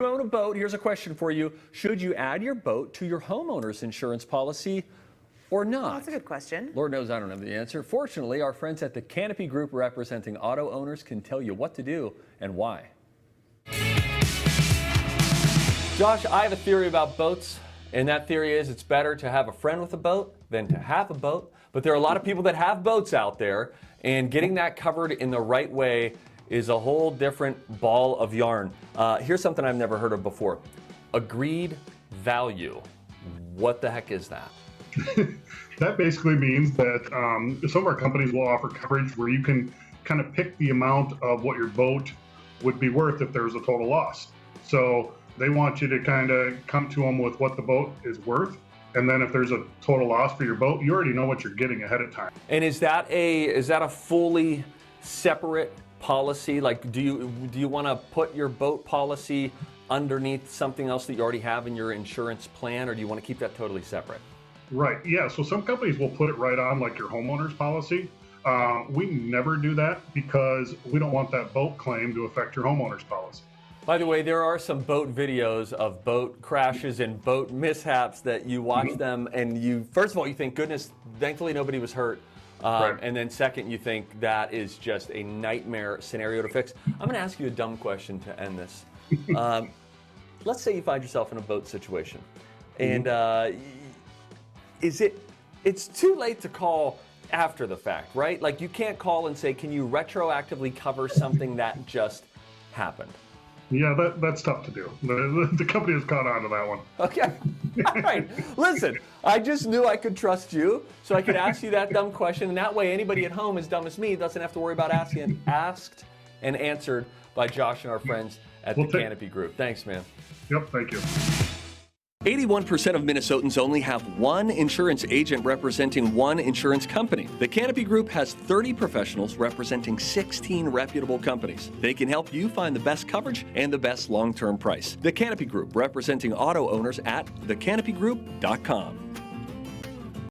You own a boat, here's a question for you. Should you add your boat to your homeowner's insurance policy or not? Well, that's a good question. Lord knows I don't have the answer. Fortunately, our friends at the Canopy Group representing auto owners can tell you what to do and why. Josh, I have a theory about boats, and that theory is it's better to have a friend with a boat than to have a boat. But there are a lot of people that have boats out there, and getting that covered in the right way is a whole different ball of yarn. Here's something I've never heard of before. Agreed value. What the heck is that? That basically means that some of our companies will offer coverage where you can kind of pick the amount of what your boat would be worth if there's a total loss. So they want you to kind of come to them with what the boat is worth. And then if there's a total loss for your boat, you already know what you're getting ahead of time. And is that a fully separate policy? Like, do you want to put your boat policy underneath something else that you already have in your insurance plan, or do you want to keep that totally separate? Right. Yeah. So some companies will put it right on like your homeowner's policy. We never do that because we don't want that boat claim to affect your homeowner's policy. By the way, there are some boat videos of boat crashes and boat mishaps that you watch them and you, first of all, you think, goodness, thankfully nobody was hurt. Right. And then second, you think that is just a nightmare scenario to fix. I'm going to ask you a dumb question to end this. Let's say you find yourself in a boat situation and it's too late to call after the fact, right? Like you can't call and say, can you retroactively cover something that just happened? Yeah, that's tough to do. The company has caught on to that one. Okay. All right. Listen, I just knew I could trust you, so I could ask you that dumb question, and that way anybody at home as dumb as me doesn't have to worry about asking asked and answered by Josh and our friends at the Canopy Group. Thanks, man. Yep, thank you. 81% of Minnesotans only have one insurance agent representing one insurance company. The Canopy Group has 30 professionals representing 16 reputable companies. They can help you find the best coverage and the best long-term price. The Canopy Group representing auto owners at thecanopygroup.com.